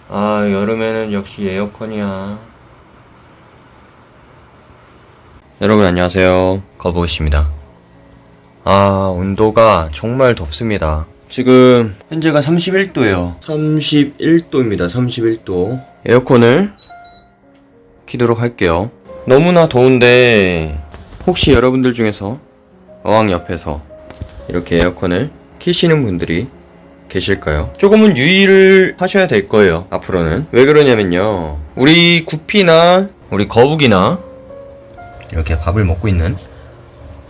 아, 여름에는 역시 에어컨이야. 여러분 안녕하세요. 거북이씨입니다. 아, 온도가 정말 덥습니다. 지금 현재가 31도예요. 31도입니다. 31도. 에어컨을 키도록 할게요. 너무나 더운데 혹시 여러분들 중에서 어항 옆에서 이렇게 에어컨을 키시는 분들이 계실까요? 조금은 유의를 하셔야 될 거예요. 앞으로는. 왜 그러냐면요, 우리 구피나 우리 거북이나 이렇게 밥을 먹고 있는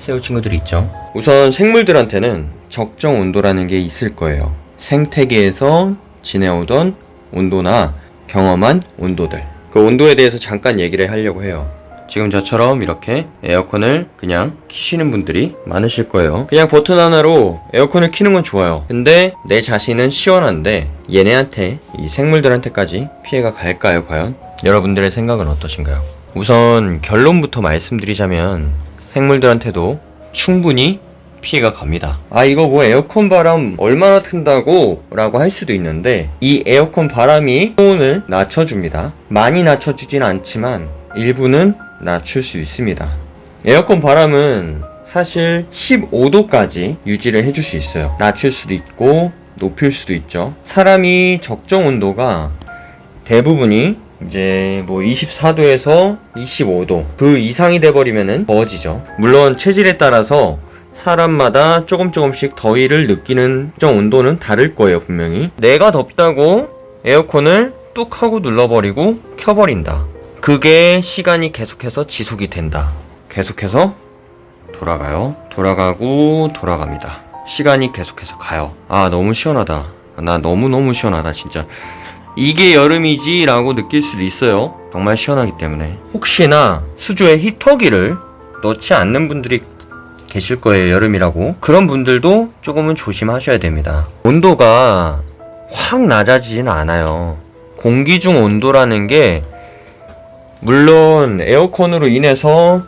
새우 친구들이 있죠. 우선 생물들한테는 적정 온도라는 게 있을 거예요. 생태계에서 지내오던 온도나 경험한 온도들, 그 온도에 대해서 잠깐 얘기를 하려고 해요. 지금 저처럼 이렇게 에어컨을 그냥 키시는 분들이 많으실 거예요. 그냥 버튼 하나로 에어컨을 키는 건 좋아요. 근데 내 자신은 시원한데 얘네한테, 이 생물들한테까지 피해가 갈까요, 과연? 여러분들의 생각은 어떠신가요? 우선 결론부터 말씀드리자면 생물들한테도 충분히 피해가 갑니다. 아, 이거 뭐 에어컨 바람 얼마나 튼다고 라고 할 수도 있는데, 이 에어컨 바람이 수온을 낮춰줍니다. 많이 낮춰주진 않지만 일부는 낮출 수 있습니다. 에어컨 바람은 사실 15도까지 유지를 해줄 수 있어요. 낮출 수도 있고 높일 수도 있죠. 사람이 적정 온도가 대부분이 이제 뭐 24도에서 25도 그 이상이 돼버리면은 더워지죠. 물론 체질에 따라서 사람마다 조금씩 더위를 느끼는 적정 온도는 다를 거예요. 분명히 내가 덥다고 에어컨을 뚝 하고 눌러버리고 켜버린다, 그게 시간이 계속해서 지속이 된다. 계속해서 돌아가요. 돌아가고 돌아갑니다. 시간이 계속해서 가요. 아, 너무 시원하다. 나 너무너무 시원하다 진짜. 이게 여름이지 라고 느낄 수도 있어요. 정말 시원하기 때문에. 혹시나 수조에 히터기를 넣지 않는 분들이 계실 거예요, 여름이라고. 그런 분들도 조금은 조심하셔야 됩니다. 온도가 확 낮아지지는 않아요. 공기 중 온도라는 게 물론 에어컨으로 인해서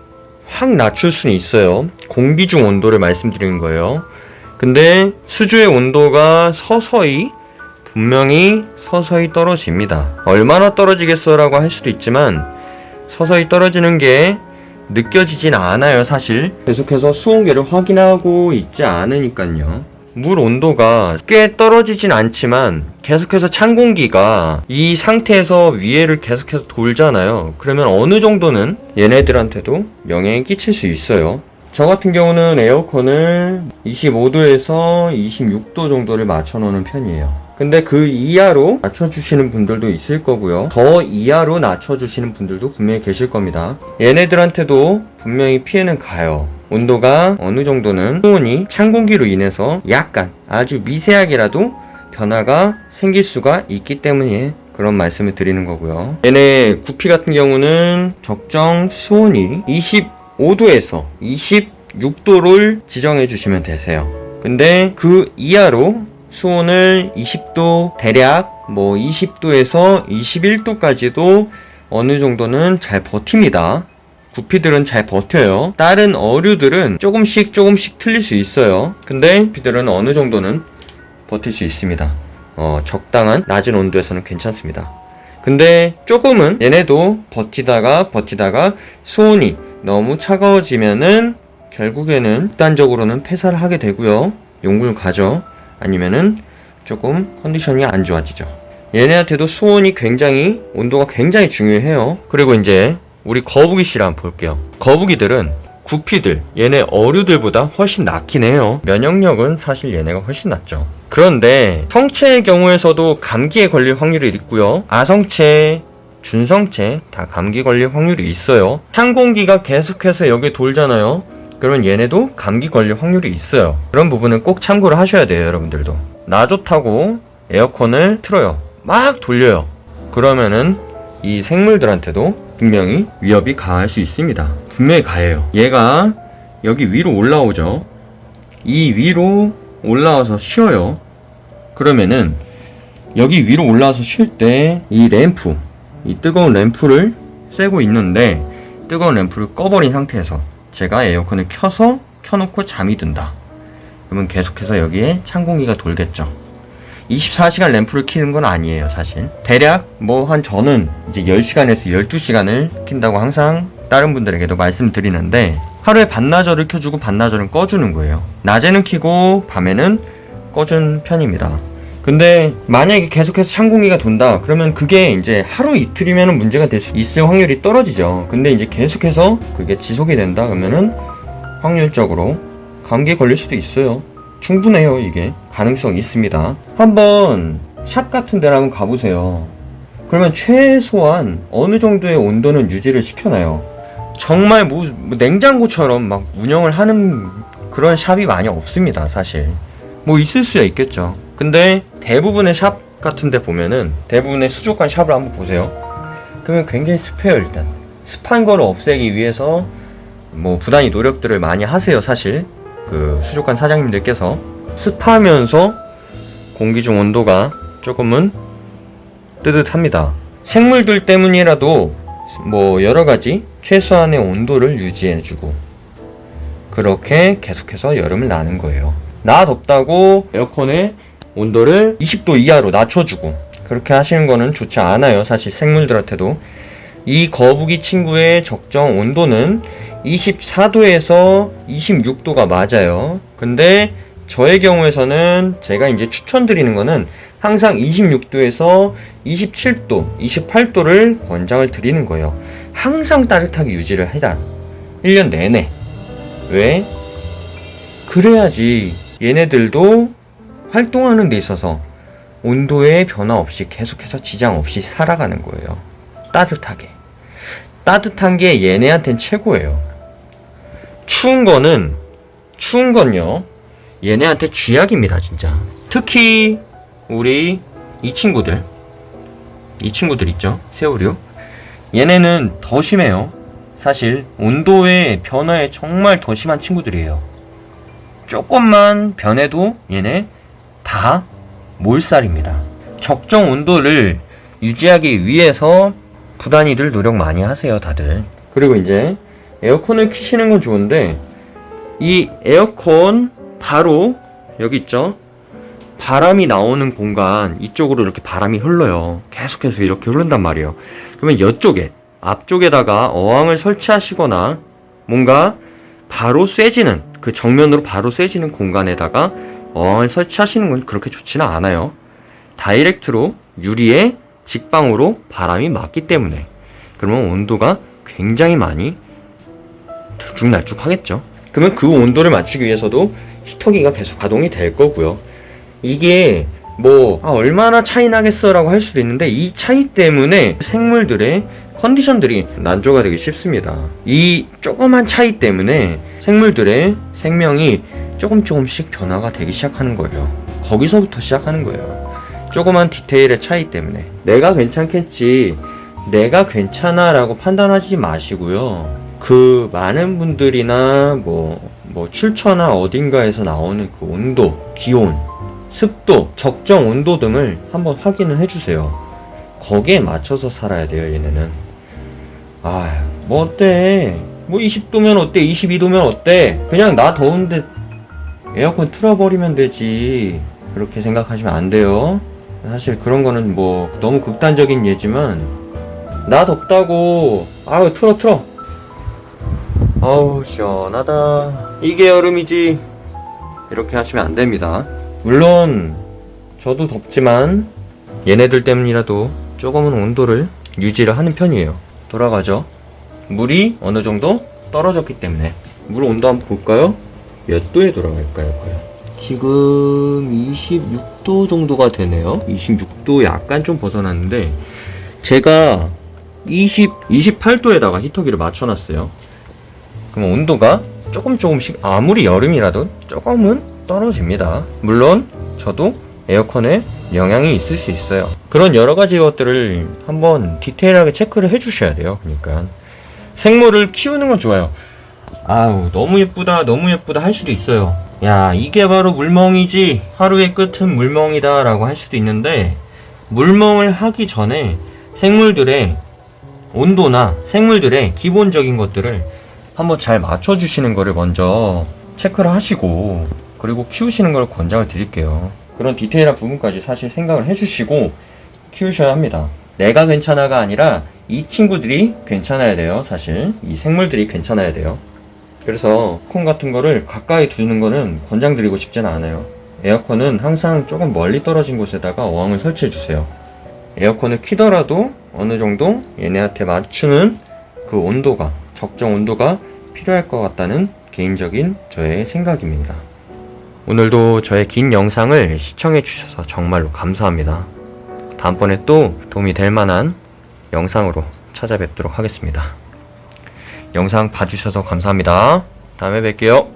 확 낮출 수는 있어요. 공기 중 온도를 말씀드리는 거예요. 근데 수조의 온도가 분명히 서서히 떨어집니다. 얼마나 떨어지겠어 라고 할 수도 있지만 서서히 떨어지는 게 느껴지진 않아요, 사실. 계속해서 수온계를 확인하고 있지 않으니까요. 물 온도가 꽤 떨어지진 않지만 계속해서 찬 공기가 이 상태에서 위에를 계속해서 돌잖아요. 그러면 어느 정도는 얘네들한테도 영향이 끼칠 수 있어요. 저 같은 경우는 에어컨을 25도에서 26도 정도를 맞춰 놓는 편이에요. 근데 그 이하로 낮춰주시는 분들도 있을 거고요. 더 이하로 낮춰주시는 분들도 분명히 계실 겁니다. 얘네들한테도 분명히 피해는 가요. 온도가 어느 정도는 수온이 찬 공기로 인해서 약간 아주 미세하게라도 변화가 생길 수가 있기 때문에 그런 말씀을 드리는 거고요. 얘네 구피 같은 경우는 적정 수온이 25도에서 26도를 지정해 주시면 되세요. 근데 그 이하로 수온을 20도, 대략 뭐 20도에서 21도까지도 어느 정도는 잘 버팁니다. 구피들은 잘 버텨요. 다른 어류들은 조금씩 틀릴 수 있어요. 근데 구피들은 어느 정도는 버틸 수 있습니다. 적당한 낮은 온도에서는 괜찮습니다. 근데 조금은 얘네도 버티다가 수온이 너무 차가워지면은 결국에는 극단적으로는 폐사를 하게 되고요. 용궁을 가죠. 아니면은 조금 컨디션이 안 좋아지죠. 얘네한테도 수온이 온도가 굉장히 중요해요. 그리고 이제 우리 거북이 씨를 한번 볼게요. 거북이들은 구피들, 얘네 어류들보다 훨씬 낫긴 해요. 면역력은 사실 얘네가 훨씬 낫죠. 그런데 성체의 경우에서도 감기에 걸릴 확률이 있고요. 아성체, 준성체 다 감기 걸릴 확률이 있어요. 찬 공기가 계속해서 여기 돌잖아요. 그러면 얘네도 감기 걸릴 확률이 있어요. 그런 부분은 꼭 참고를 하셔야 돼요, 여러분들도. 나 좋다고 에어컨을 틀어요. 막 돌려요. 그러면은 이 생물들한테도 분명히 위협이 가할 수 있습니다. 분명히 가해요. 얘가 여기 위로 올라오죠. 이 위로 올라와서 쉬어요. 그러면은 여기 위로 올라와서 쉴 때 이 뜨거운 램프를 쐬고 있는데 뜨거운 램프를 꺼버린 상태에서 제가 에어컨을 켜놓고 잠이 든다. 그러면 계속해서 여기에 찬 공기가 돌겠죠. 24시간 램프를 키는 건 아니에요, 사실. 대략 저는 이제 10시간에서 12시간을 킨다고 항상 다른 분들에게도 말씀드리는데, 하루에 반나절을 켜주고 반나절은 꺼주는 거예요. 낮에는 켜고 밤에는 꺼준 편입니다. 근데 만약에 계속해서 찬 공기가 돈다 그러면 그게 이제 하루 이틀이면 문제가 될 수 있을 확률이 떨어지죠. 근데 이제 계속해서 그게 지속이 된다 그러면은 확률적으로 감기에 걸릴 수도 있어요. 충분해요. 이게 가능성이 있습니다. 한번 샵 같은 데를 한번 가보세요. 그러면 최소한 어느 정도의 온도는 유지를 시켜놔요. 정말 냉장고처럼 막 운영을 하는 그런 샵이 많이 없습니다. 사실 있을 수야 있겠죠. 근데 대부분의 샵 같은 데 보면은, 대부분의 수족관 샵을 한번 보세요. 그러면 굉장히 습해요. 일단 습한 거를 없애기 위해서 부단히 노력들을 많이 하세요. 사실 그 수족관 사장님들께서 습하면서 공기 중 온도가 조금은 뜨뜻합니다. 생물들 때문이라도 여러가지 최소한의 온도를 유지해주고, 그렇게 계속해서 여름을 나는 거예요. 나 덥다고 에어컨의 온도를 20도 이하로 낮춰주고 그렇게 하시는 거는 좋지 않아요. 사실 생물들한테도. 이 거북이 친구의 적정 온도는 24도에서 26도가 맞아요. 근데 저의 경우에서는 제가 이제 추천드리는 거는 항상 26도에서 27도, 28도를 권장을 드리는 거예요. 항상 따뜻하게 유지를 해라. 1년 내내. 왜? 그래야지 얘네들도 활동하는 데 있어서 온도에 변화 없이 계속해서 지장 없이 살아가는 거예요. 따뜻하게. 따뜻한 게 얘네한텐 최고예요. 추운 건요, 얘네한테 쥐약입니다, 진짜. 특히 우리 이 친구들 있죠? 새우류. 얘네는 더 심해요. 사실 온도의 변화에 정말 더 심한 친구들이에요. 조금만 변해도 얘네 다 몰살입니다. 적정 온도를 유지하기 위해서 부단히들 노력 많이 하세요, 다들. 그리고 이제 에어컨을 켜시는 건 좋은데, 이 에어컨 바로 여기 있죠? 바람이 나오는 공간, 이쪽으로 이렇게 바람이 흘러요. 계속해서 이렇게 흐른단 말이에요. 그러면 이쪽에, 앞쪽에다가 어항을 설치하시거나 뭔가 바로 쐬지는, 그 정면으로 바로 쐬지는 공간에다가 어항을 설치하시는 건 그렇게 좋지는 않아요. 다이렉트로 유리에 직방으로 바람이 맞기 때문에. 그러면 온도가 굉장히 많이 들쭉날쭉 하겠죠. 그러면 그 온도를 맞추기 위해서도 히터기가 계속 가동이 될 거고요. 이게 얼마나 차이 나겠어 라고 할 수도 있는데, 이 차이 때문에 생물들의 컨디션들이 난조가 되기 쉽습니다. 이 조그만 차이 때문에 생물들의 생명이 조금씩 변화가 되기 시작하는 거예요. 거기서부터 시작하는 거예요. 조그만 디테일의 차이 때문에. 내가 괜찮겠지, 내가 괜찮아 라고 판단하지 마시고요. 그 많은 분들이나 출처나 어딘가에서 나오는 그 온도, 기온, 습도, 적정 온도 등을 한번 확인을 해주세요. 거기에 맞춰서 살아야 돼요, 얘네는. 어때? 20도면 어때? 22도면 어때? 그냥 나 더운데 에어컨 틀어버리면 되지. 그렇게 생각하시면 안 돼요. 사실 그런 거는 너무 극단적인 예지만, 나 덥다고 틀어 시원하다, 이게 여름이지, 이렇게 하시면 안 됩니다. 물론 저도 덥지만 얘네들 때문이라도 조금은 온도를 유지를 하는 편이에요. 돌아가죠. 물이 어느 정도 떨어졌기 때문에. 물 온도 한번 볼까요? 몇 도에 돌아갈까요, 과연? 지금 26도 정도가 되네요. 26도 약간 좀 벗어났는데, 제가 28도에다가 히터기를 맞춰놨어요. 그럼 온도가 조금씩, 아무리 여름이라도 조금은 떨어집니다. 물론 저도 에어컨에 영향이 있을 수 있어요. 그런 여러가지 것들을 한번 디테일하게 체크를 해주셔야 돼요. 그러니까 생물을 키우는 건 좋아요. 너무 예쁘다 할 수도 있어요. 야, 이게 바로 물멍이지, 하루의 끝은 물멍이다 라고 할 수도 있는데, 물멍을 하기 전에 생물들의 온도나 생물들의 기본적인 것들을 한번 잘 맞춰주시는 거를 먼저 체크를 하시고, 그리고 키우시는 걸 권장을 드릴게요. 그런 디테일한 부분까지 사실 생각을 해주시고 키우셔야 합니다. 내가 괜찮아가 아니라 이 친구들이 괜찮아야 돼요. 사실 이 생물들이 괜찮아야 돼요. 그래서 에어컨 같은 거를 가까이 두는 거는 권장드리고 싶지는 않아요. 에어컨은 항상 조금 멀리 떨어진 곳에다가 어항을 설치해 주세요. 에어컨을 키더라도 어느 정도 얘네한테 맞추는 그 온도가, 적정 온도가 필요할 것 같다는 개인적인 저의 생각입니다. 오늘도 저의 긴 영상을 시청해 주셔서 정말로 감사합니다. 다음번에 또 도움이 될 만한 영상으로 찾아뵙도록 하겠습니다. 영상 봐주셔서 감사합니다. 다음에 뵐게요.